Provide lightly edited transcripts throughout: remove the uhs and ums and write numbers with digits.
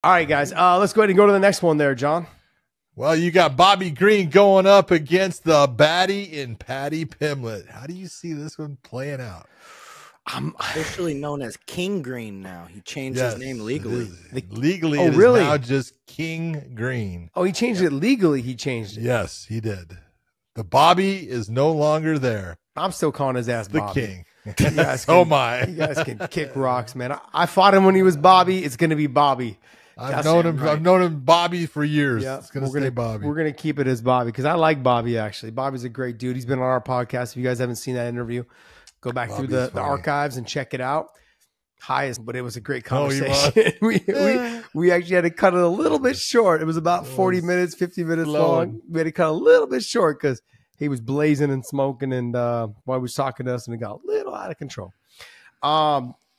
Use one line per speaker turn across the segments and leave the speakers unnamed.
All right, guys. Let's go ahead and go to the next one there, John.
Well, you got Bobby Green going up against the baddie in Paddy Pimblett. How do you see this one playing out?
I'm officially known as King Green now. He changed his name legally.
Legally, it is now just King Green.
Oh, he changed it legally. He changed it.
Yes, he did. The Bobby is no longer there.
I'm still calling his ass
the
Bobby.
King. So am I.
You guys can kick rocks, man. I fought him when he was Bobby. It's going to be Bobby.
I've known him. Right. I've known him Bobby for years. Yeah, it's going to stay Bobby.
We're going to keep it as Bobby because I like Bobby, actually. Bobby's a great dude. He's been on our podcast. If you guys haven't seen that interview, go back through the archives and check it out. But it was a great conversation. We actually had to cut it a little bit short. It was about 40 minutes, 50 minutes long. We had to cut a little bit short because he was blazing and smoking and while he was talking to us, and it got a little out of control.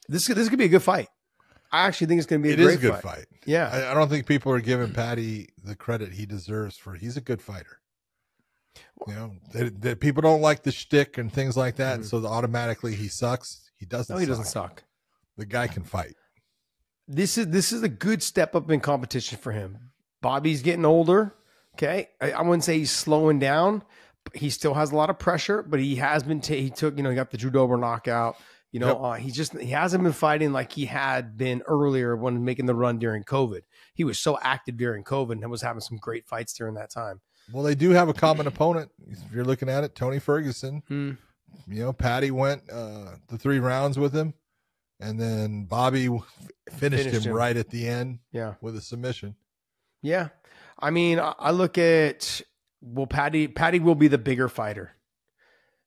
This could be a good fight. I actually think it's going to be a great
good fight.
Yeah.
I don't think people are giving Paddy the credit he deserves he's a good fighter. You know, people don't like the shtick and things like that. So automatically he sucks. He doesn't.
No, he doesn't suck.
The guy can fight.
This is a good step up in competition for him. Bobby's getting older. Okay. I wouldn't say he's slowing down. He still has a lot of pressure, but he has been, he got the Drew Dober knockout. He hasn't been fighting like he had been earlier when making the run during COVID. He was so active during COVID and was having some great fights during that time.
Well, they do have a common opponent. If you're looking at it, Tony Ferguson. You know, Paddy went the 3 rounds with him, and then Bobby finished him right at the end.
Yeah,
with a submission.
Yeah, I mean, I look at Paddy will be the bigger fighter.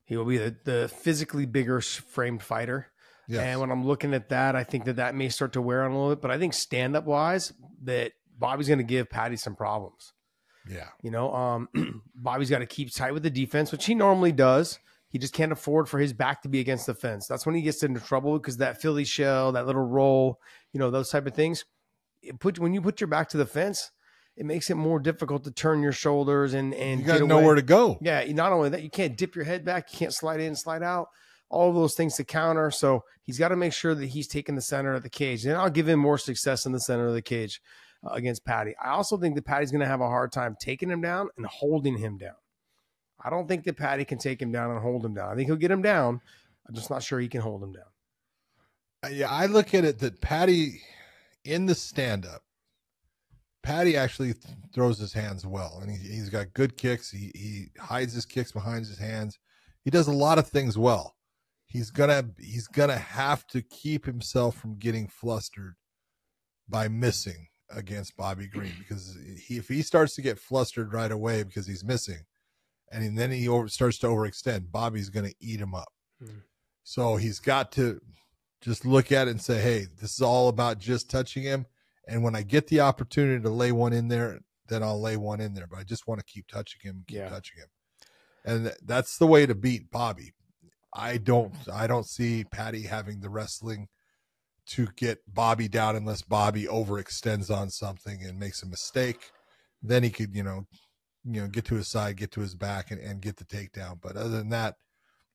He will be the physically bigger framed fighter. Yes. And when I'm looking at that, I think that may start to wear on a little bit. But I think stand-up wise, that Bobby's going to give Paddy some problems.
Yeah.
You know, Bobby's got to keep tight with the defense, which he normally does. He just can't afford for his back to be against the fence. That's when he gets into trouble because that Philly shell, that little roll, those type of things. When you put your back to the fence, it makes it more difficult to turn your shoulders and
you got nowhere to go.
Yeah. Not only that, you can't dip your head back. You can't slide in, slide out, all of those things to counter. So he's got to make sure that he's taking the center of the cage. And I'll give him more success in the center of the cage against Paddy. I also think that Paddy's going to have a hard time taking him down and holding him down. I don't think that Paddy can take him down and hold him down. I think he'll get him down. I'm just not sure he can hold him down.
Yeah, I look at it that Paddy in the stand-up, Paddy actually throws his hands well, and he's got good kicks. He hides his kicks behind his hands. He does a lot of things well. He's gonna have to keep himself from getting flustered by missing against Bobby Green, because if he starts to get flustered right away because he's missing, and then he starts to overextend, Bobby's gonna eat him up. So he's got to just look at it and say, hey, this is all about just touching him. And when I get the opportunity to lay one in there, then I'll lay one in there. But I just want to keep touching him, touching him. And that's the way to beat Bobby. I don't see Paddy having the wrestling to get Bobby down unless Bobby overextends on something and makes a mistake. Then he could, get to his side, get to his back, and get the takedown. But other than that,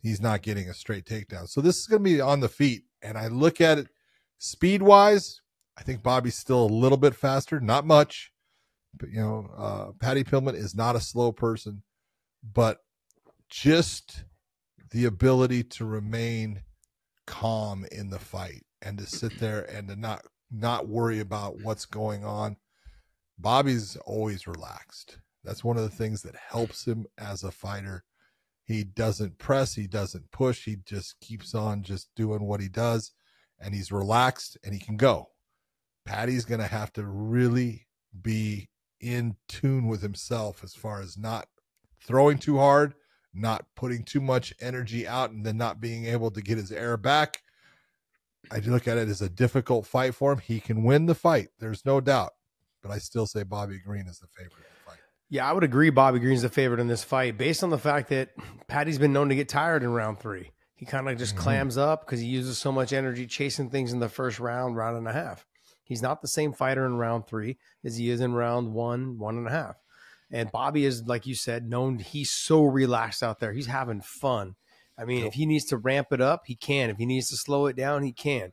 he's not getting a straight takedown. So this is going to be on the feet. And I look at it speed-wise, I think Bobby's still a little bit faster, not much, but Paddy Pimblett is not a slow person, but just the ability to remain calm in the fight and to sit there and to not worry about what's going on. Bobby's always relaxed. That's one of the things that helps him as a fighter. He doesn't press, he doesn't push, he just keeps on just doing what he does, and he's relaxed and he can go. Paddy's going to have to really be in tune with himself as far as not throwing too hard, not putting too much energy out, and then not being able to get his air back. I look at it as a difficult fight for him. He can win the fight, there's no doubt, but I still say Bobby Green is the favorite in the fight.
Yeah, I would agree Bobby Green's the favorite in this fight based on the fact that Paddy's been known to get tired in round 3. He kind of just clams up because he uses so much energy chasing things in the first round and a half. He's not the same fighter in round 3 as he is in round 1, 1.5. And Bobby is, like you said, known. He's so relaxed out there. He's having fun. I mean, if he needs to ramp it up, he can. If he needs to slow it down, he can.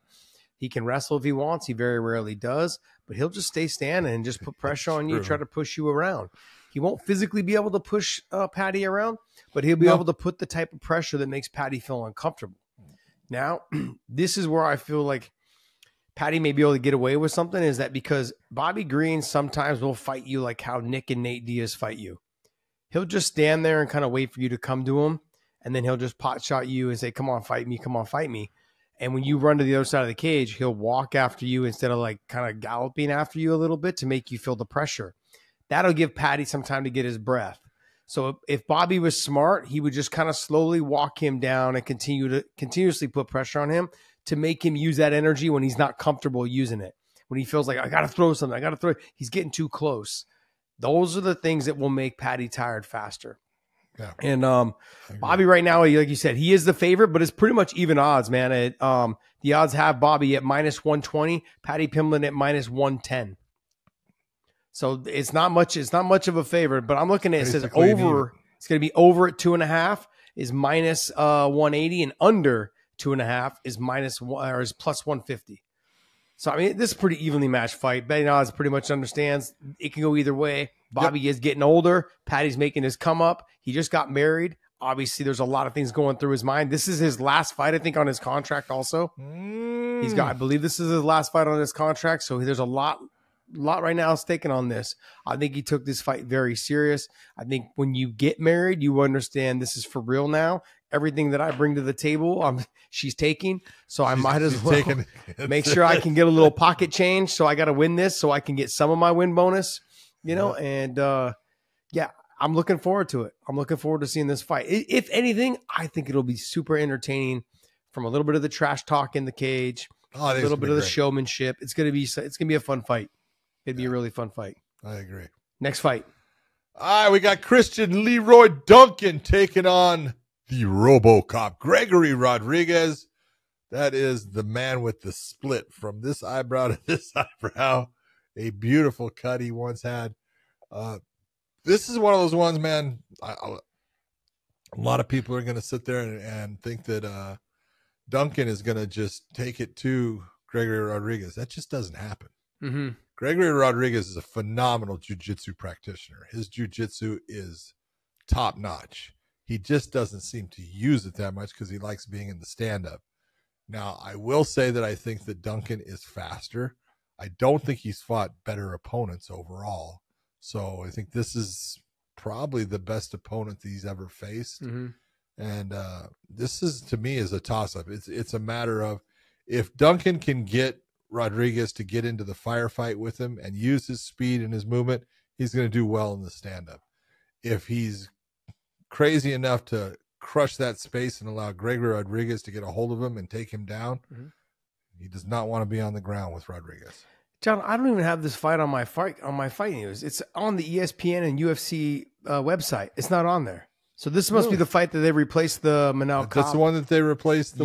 He can wrestle if he wants. He very rarely does, but he'll just stay standing and just put pressure on you, try to push you around. He won't physically be able to push Paddy around, but he'll be able to put the type of pressure that makes Paddy feel uncomfortable. Now, this is where I feel like Paddy may be able to get away with something, is that because Bobby Green sometimes will fight you like how Nick and Nate Diaz fight you. He'll just stand there and kind of wait for you to come to him, and then he'll just pot shot you and say, come on, fight me, come on, fight me. And when you run to the other side of the cage, he'll walk after you instead of like kind of galloping after you a little bit to make you feel the pressure. That'll give Paddy some time to get his breath. So if Bobby was smart, he would just kind of slowly walk him down and continuously put pressure on him to make him use that energy when he's not comfortable using it. When he feels like, I got to throw something, he's getting too close. Those are the things that will make Paddy tired faster.
Yeah.
And Bobby right now, like you said, he is the favorite, but it's pretty much even odds, man. The odds have Bobby at -120, Paddy Pimblett at -110. So it's not much of a favorite, but I'm looking at it says over. It's going to be over at 2.5 is -180, and under 2.5 is +150. So I mean, this is a pretty evenly matched fight. Betting odds pretty much understands it can go either way. Bobby is getting older. Paddy's making his come up. He just got married. Obviously, there's a lot of things going through his mind. This is his last fight, I think, on his contract. Also, I believe this is his last fight on his contract. So there's a lot right now staking on this. I think he took this fight very serious. I think when you get married, you understand this is for real now. Everything that I bring to the table, she's taking. So I might as well make sure I can get a little pocket change. So I got to win this so I can get some of my win bonus, and I'm looking forward to it. I'm looking forward to seeing this fight. If anything, I think it'll be super entertaining from a little bit of the trash talk in the cage, a little bit of the showmanship. It's going to be a fun fight. It'd be a really fun fight.
I agree.
Next fight.
All right, we got Christian Leroy Duncan taking on the RoboCop Gregory Rodriguez. That is the man with the split from this eyebrow to this eyebrow. A beautiful cut he once had. This is one of those ones, man. A lot of people are going to sit there and think that Duncan is going to just take it to Gregory Rodriguez. That just doesn't happen.
Mm-hmm.
Gregory Rodriguez is a phenomenal jiu-jitsu practitioner. His jiu-jitsu is top-notch. He just doesn't seem to use it that much because he likes being in the stand-up. Now, I will say that I think that Duncan is faster. I don't think he's fought better opponents overall. So I think this is probably the best opponent that he's ever faced.
Mm-hmm.
And this is, to me, is a toss-up. It's a matter of if Duncan can get Rodriguez to get into the firefight with him and use his speed and his movement, he's going to do well in the stand-up. If he's crazy enough to crush that space and allow Gregory Rodriguez to get a hold of him and take him down, he does not want to be on the ground with Rodriguez.
John, I don't even have this fight on my fight news. It's on the ESPN and UFC website. It's not on there. So this must be the fight that they replaced the Manel.
That's the one that they replaced.
So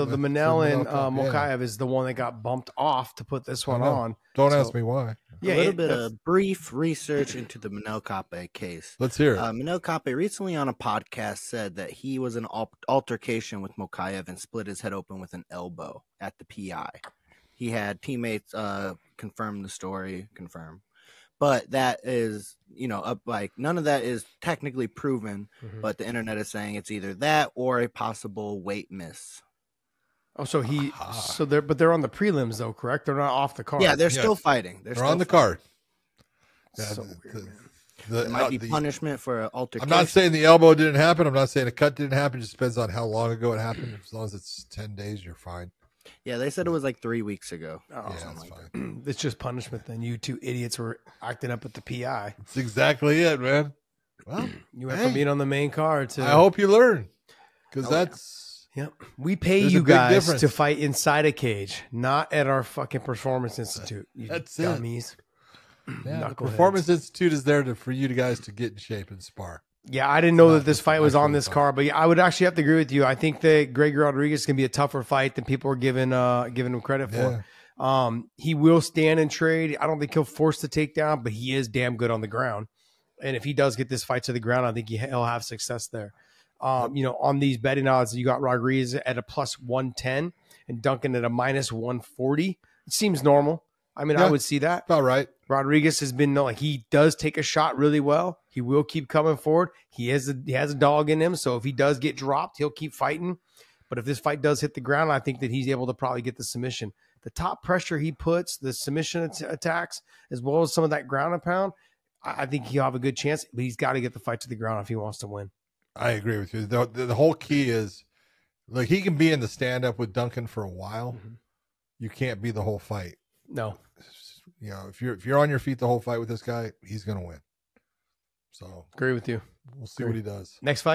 the Manel and Mokaev is the one that got bumped off to put this one on.
Don't ask me why.
Yeah, a little bit of brief research into the Manel Kape case.
Let's hear it.
Manel Kape recently on a podcast said that he was in an altercation with Mokaev and split his head open with an elbow at the PI. He had teammates confirm the story, but that is, like none of that is technically proven, but the internet is saying it's either that or a possible weight miss.
Oh, so they're on the prelims though, correct? They're not off the card.
Yeah, they're still fighting.
They're on the card.
So weird, man.
There might be punishment for an altercation.
I'm not saying the elbow didn't happen. I'm not saying a cut didn't happen. It just depends on how long ago it happened. As long as it's 10 days, you're fine.
Yeah, they said it was like 3 weeks ago.
Oh, yeah, that's fine. It's just punishment then. You two idiots were acting up at the PI.
That's exactly it, man. Well,
you went from being on the main card to...
I hope you learn. Because that's...
Yep. We pay you guys to fight inside a cage, not at our fucking Performance Institute.
That's
dummies.
Yeah, the Performance Institute is there for you guys to get in shape and spar.
Yeah, I didn't know that this fight was on this card, but yeah, I would actually have to agree with you. I think that Gregory Rodriguez is going to be a tougher fight than people are giving him credit for. He will stand and trade. I don't think he'll force the takedown, but he is damn good on the ground. And if he does get this fight to the ground, I think he'll have success there. On these betting odds, you got Rodriguez at a +110, and Duncan at a minus 140. It seems normal. I mean, I would see that.
About right.
Rodriguez has been like, he does take a shot really well. He will keep coming forward. He has a dog in him. So if he does get dropped, he'll keep fighting. But if this fight does hit the ground, I think that he's able to probably get the submission. The top pressure he puts, the submission attacks, as well as some of that ground and pound, I think he'll have a good chance, but he's got to get the fight to the ground if he wants to win.
I agree with you. The whole key is, like, he can be in the stand-up with Duncan for a while. Mm-hmm. You can't be the whole fight.
No.
You know, if you're on your feet the whole fight with this guy, he's going to win. So
agree with you.
We'll see what he does.
Next fight.